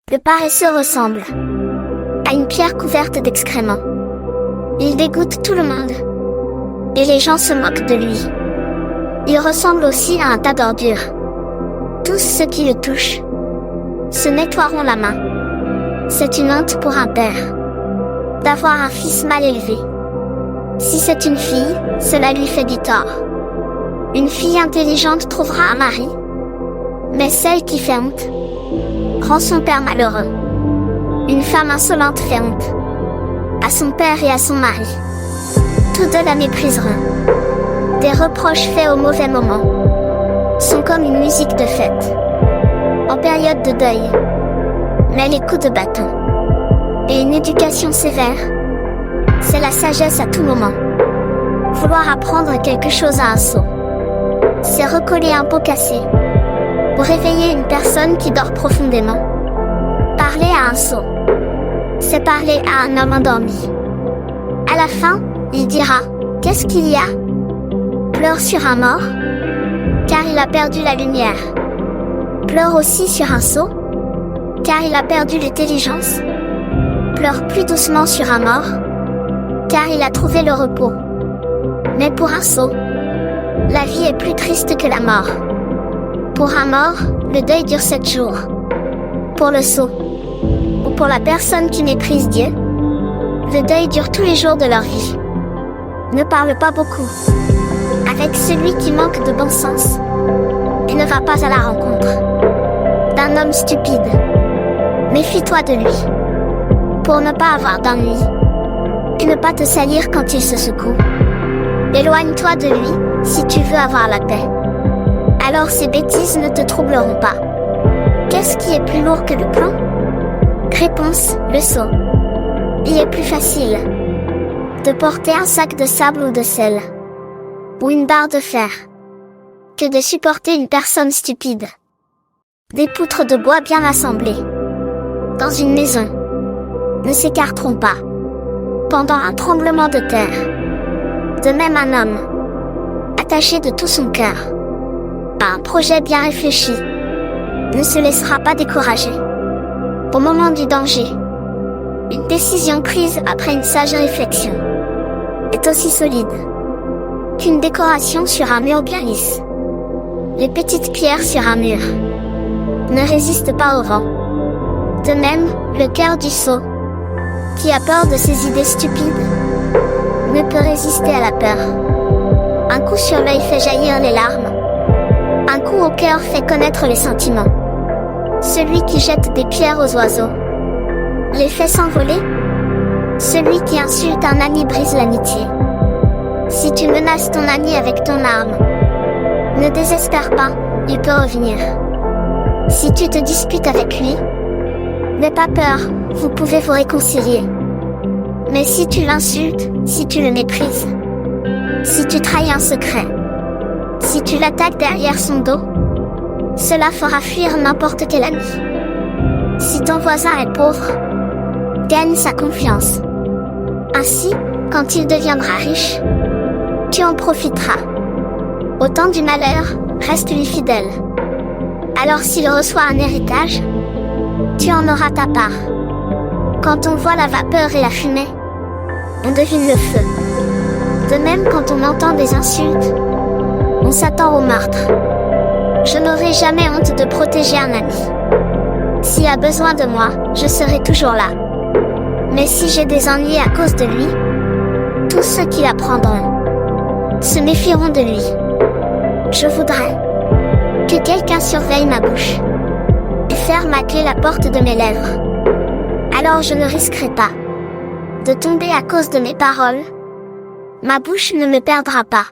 Le paresseux ressemble à une pierre couverte d'excréments. Il dégoûte tout le monde. Et les gens se moquent de lui. Il ressemble aussi à un tas d'ordures. Tous ceux qui le touchent se nettoieront la main. C'est une honte pour un père d'avoir un fils mal élevé. Si c'est une fille, cela lui fait du tort. Une fille intelligente trouvera un mari. Mais celle qui fait honte rend son père malheureux. Une femme insolente fait honte à son père et à son mari. Tous deux la mépriseront. Des reproches faits au mauvais moment sont comme une musique de fête en période de deuil. Mais les coups de bâton et une éducation sévère, c'est la sagesse à tout moment. Vouloir apprendre quelque chose à un sot, c'est recoller un pot cassé ou réveiller une personne qui dort profondément. Parler à un sot, c'est parler à un homme endormi. À la fin, il dira « Qu'est-ce qu'il y a ?» Pleure sur un mort, car il a perdu la lumière. Pleure aussi sur un sot, car il a perdu l'intelligence. Pleure plus doucement sur un mort, car il a trouvé le repos. Mais pour un sot, la vie est plus triste que la mort. Pour un mort, le deuil dure 7 jours. Pour le sot, ou pour la personne qui méprise Dieu, le deuil dure tous les jours de leur vie. Ne parle pas beaucoup avec celui qui manque de bon sens et ne va pas à la rencontre d'un homme stupide. Méfie-toi de lui pour ne pas avoir d'ennui et ne pas te salir quand il se secoue. Éloigne-toi de lui si tu veux avoir la paix. Alors ces bêtises ne te troubleront pas. Qu'est-ce qui est plus lourd que le plomb? Réponse, le sot. Il est plus facile de porter un sac de sable ou de sel, ou une barre de fer, que de supporter une personne stupide. Des poutres de bois bien assemblées dans une maison ne s'écarteront pas pendant un tremblement de terre. De même un homme, attaché de tout son cœur à un projet bien réfléchi, ne se laissera pas décourager. Au moment du danger, une décision prise après une sage réflexion est aussi solide qu'une décoration sur un mur bien lisse. Les petites pierres sur un mur ne résistent pas au vent. De même, le cœur du sot, qui a peur de ses idées stupides, ne peut résister à la peur. Un coup sur l'œil fait jaillir les larmes. Un coup au cœur fait connaître les sentiments. Celui qui jette des pierres aux oiseaux les fait s'envoler. Celui qui insulte un ami brise l'amitié. Si tu menaces ton ami avec ton arme, ne désespère pas, il peut revenir. Si tu te disputes avec lui, n'aie pas peur, vous pouvez vous réconcilier. Mais si tu l'insultes, si tu le méprises, si tu trahis un secret, si tu l'attaques derrière son dos, cela fera fuir n'importe quel ami. Si ton voisin est pauvre, gagne sa confiance. Ainsi, quand il deviendra riche, tu en profiteras. Au temps du malheur, reste-lui fidèle. Alors s'il reçoit un héritage, tu en auras ta part. Quand on voit la vapeur et la fumée, on devine le feu. De même, quand on entend des insultes, on s'attend au meurtre. Je n'aurai jamais honte de protéger un ami. S'il a besoin de moi, je serai toujours là. Mais si j'ai des ennuis à cause de lui, tous ceux qui l'apprendront se méfieront de lui. Je voudrais que quelqu'un surveille ma bouche et ferme à clé la porte de mes lèvres. Alors je ne risquerai pas de tomber à cause de mes paroles. Ma bouche ne me perdra pas.